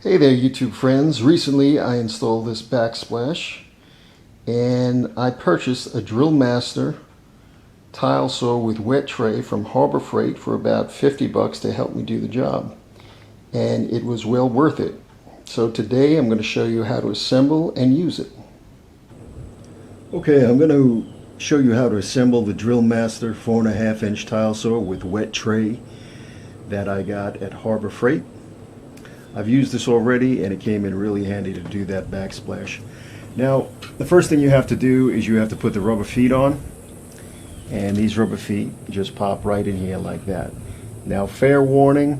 Hey there, YouTube friends. Recently I installed this backsplash and I purchased a Drill Master tile saw with wet tray from Harbor Freight for about 50 bucks to help me do the job. And it was well worth it. So today I'm going to show you how to assemble and use it. Okay, I'm going to show you how to assemble the Drill Master 4.5-inch tile saw with wet tray that I got at Harbor Freight. I've used this already and it came in really handy to do that backsplash. Now, the first thing you have to do is you have to put the rubber feet on, and these rubber feet just pop right in here like that. Now, fair warning,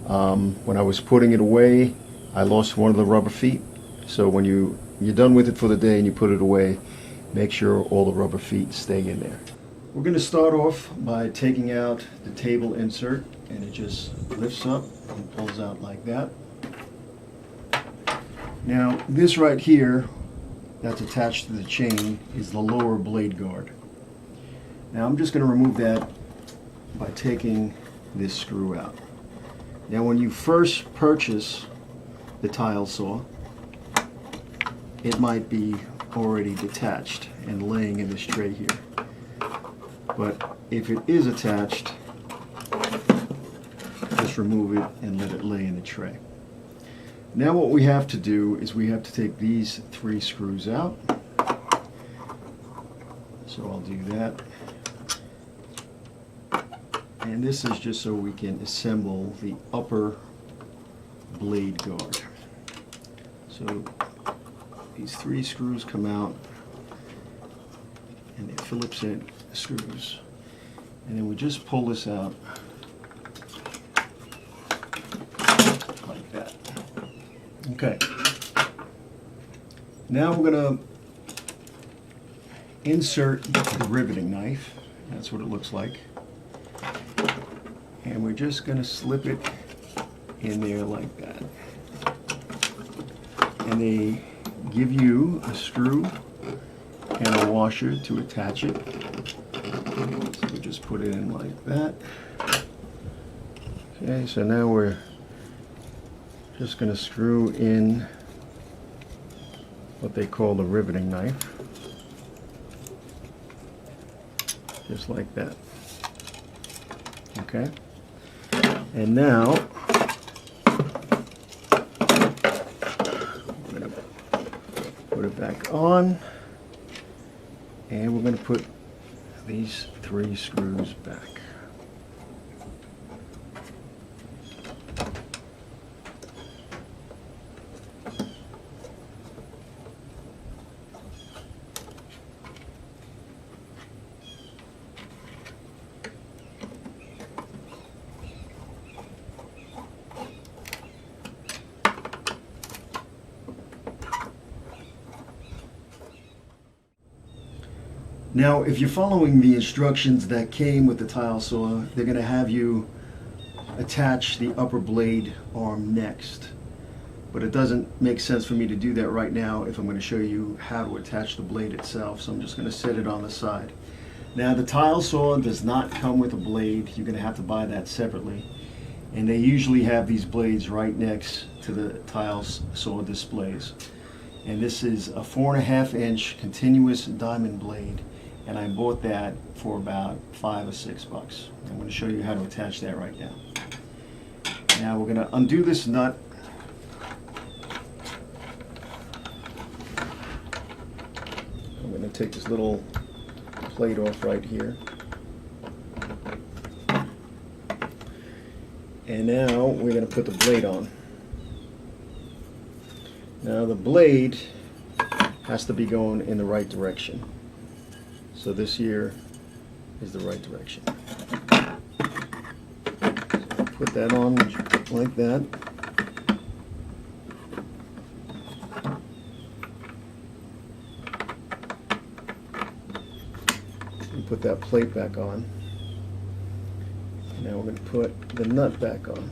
when I was putting it away, I lost one of the rubber feet. So when you're done with it for the day and you put it away, make sure all the rubber feet stay in there. We're going to start off by taking out the table insert, and it just lifts up and pulls out like that. Now, this right here that's attached to the chain is the lower blade guard. Now, I'm just going to remove that by taking this screw out. Now, when you first purchase the tile saw, it might be already detached and laying in this tray here. But if it is attached, just remove it and let it lay in the tray. Now what we have to do is we have to take these 3 screws out. So I'll do that. And this is just so we can assemble the upper blade guard. So these 3 screws come out and they're Phillips head screws. And then we just pull this out like that. Okay. Now we're going to insert the riveting knife. That's what it looks like. And we're just going to slip it in there like that. And they give you a screw and a washer to attach it. So we just put it in like that. Okay, so now we're just going to screw in what they call the riveting knife, just like that. Okay, and now we're going to put it back on, and we're going to put these 3 screws back. Now, if you're following the instructions that came with the tile saw, they're going to have you attach the upper blade arm next. But it doesn't make sense for me to do that right now if I'm going to show you how to attach the blade itself. So I'm just going to set it on the side. Now, the tile saw does not come with a blade. You're going to have to buy that separately. And they usually have these blades right next to the tile saw displays. And this is a 4.5-inch continuous diamond blade. And I bought that for about $5 or $6. I'm going to show you how to attach that right now. Now we're going to undo this nut. I'm going to take this little plate off right here. And now we're going to put the blade on. Now the blade has to be going in the right direction. So this here is the right direction. So put that on like that. And put that plate back on. Now we're going to put the nut back on.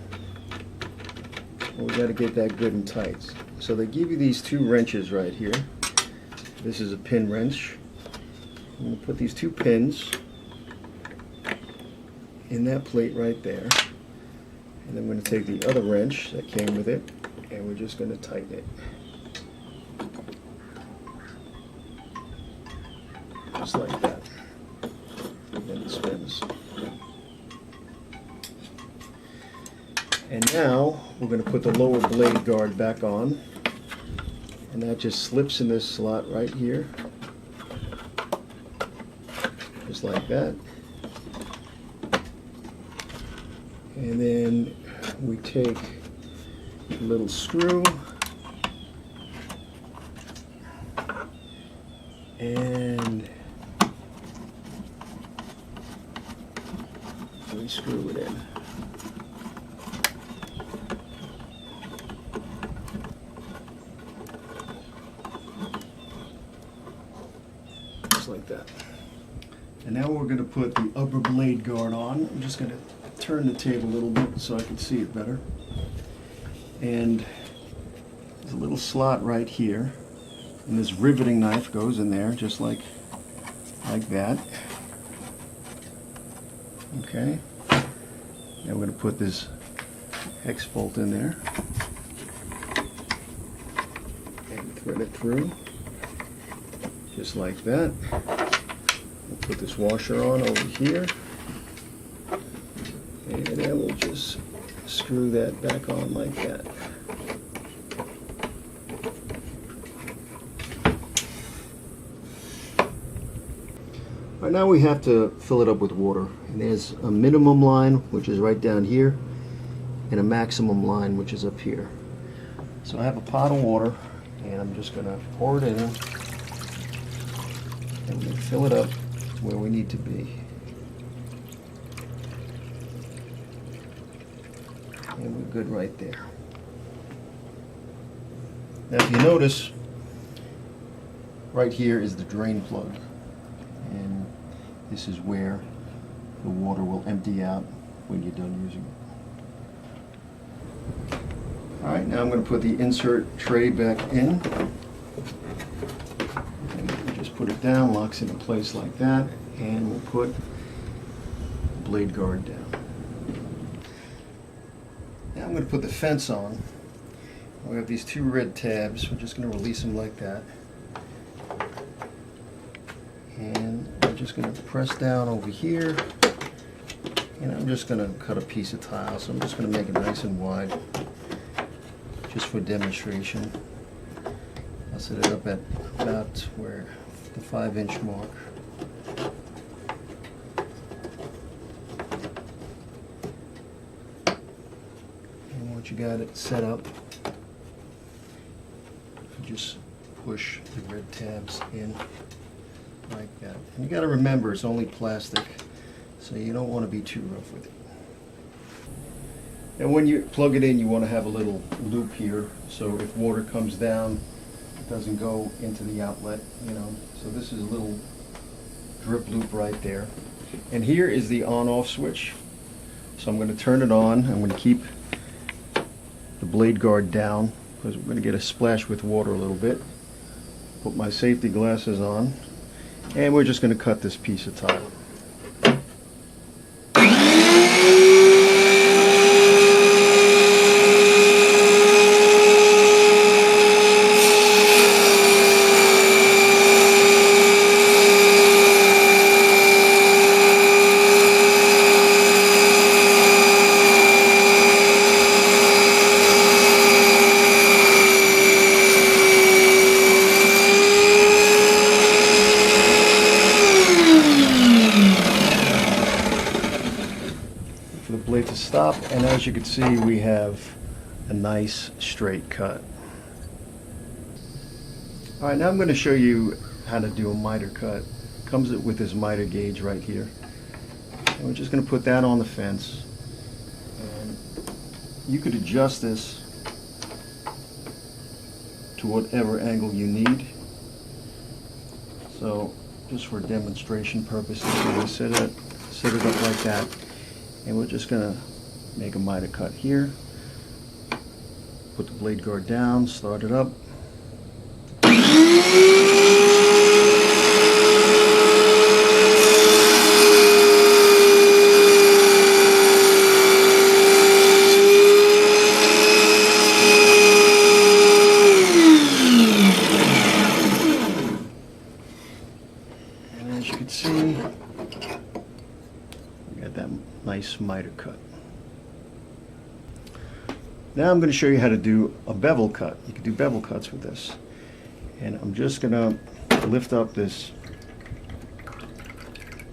And we got to get that good and tight. So they give you these 2 wrenches right here. This is a pin wrench. I'm going to put these 2 pins in that plate right there. And I'm going to take the other wrench that came with it, and and we're just going to tighten it. Just like that. And then it spins. And now we're going to put the lower blade guard back on, and that just slips in this slot right here, just like that. And then we take a little screw and we screw it in. Just like that. And now we're going to put the upper blade guard on. I'm just going to turn the table a little bit so I can see it better. And there's a little slot right here, and this riveting knife goes in there just like that. Okay. Now we're going to put this hex bolt in there and thread it through just like that. We'll put this washer on over here, and then we'll just screw that back on like that. All right, now we have to fill it up with water, and there's a minimum line, which is right down here, and a maximum line, which is up here. So I have a pot of water, and I'm just going to pour it in, and we fill it up to where we need to be. And we're good right there. Now if you notice, right here is the drain plug, and this is where the water will empty out when you're done using it. Alright, now I'm going to put the insert tray back in, and just put it down, locks into place like that, and we'll put the blade guard down. Now I'm going to put the fence on. We have these two red tabs. We're just going to release them like that. And I'm just going to press down over here. And I'm just going to cut a piece of tile. So I'm just going to make it nice and wide, just for demonstration. I'll set it up at about where the 5-inch mark. You got it set up, you just push the red tabs in like that. And you got to remember, it's only plastic, so you don't want to be too rough with it. And when you plug it in, you want to have a little loop here, so if water comes down, it doesn't go into the outlet, you know. So this is a little drip loop right there. And here is the on-off switch. So I'm going to turn it on. I'm going to keep the blade guard down because we're going to get a splash with water a little bit. Put my safety glasses on, and we're just going to cut this piece of tile. For the blade to stop, and as you can see, we have a nice straight cut. Alright, now I'm going to show you how to do a miter cut. It comes with this miter gauge right here. And we're just going to put that on the fence. And you could adjust this to whatever angle you need. So just for demonstration purposes, we're going to set it up like that. And we're just going to make a miter cut here. Put the blade guard down, start it up. miter cut. Now I'm going to show you how to do a bevel cut. You can do bevel cuts with this. And I'm just going to lift up this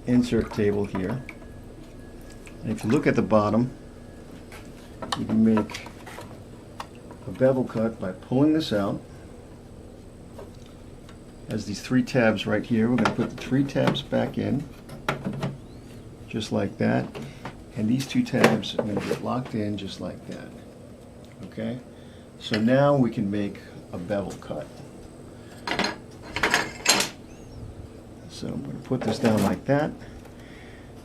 insert table here. And if you look at the bottom, you can make a bevel cut by pulling this out. Has these 3 tabs right here. We're going to put the 3 tabs back in, just like that. And these 2 tabs are going to get locked in just like that. Okay? So now we can make a bevel cut. So I'm going to put this down like that.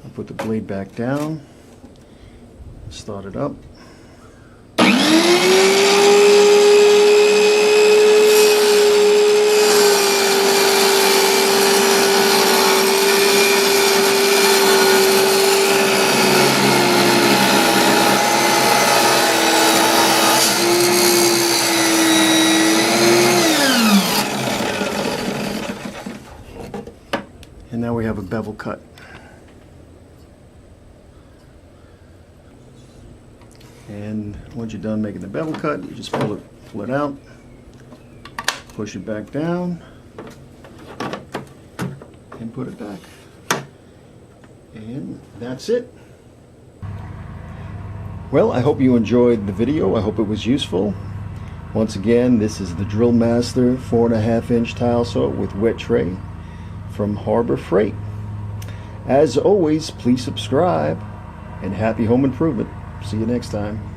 I'll put the blade back down, start it up. And now we have a bevel cut. And once you're done making the bevel cut, you just pull it out, push it back down, and put it back. And that's it. Well, I hope you enjoyed the video. I hope it was useful. Once again, this is the Drill Master 4.5-inch tile saw with wet tray from Harbor Freight. As always, please subscribe, and happy home improvement. See you next time.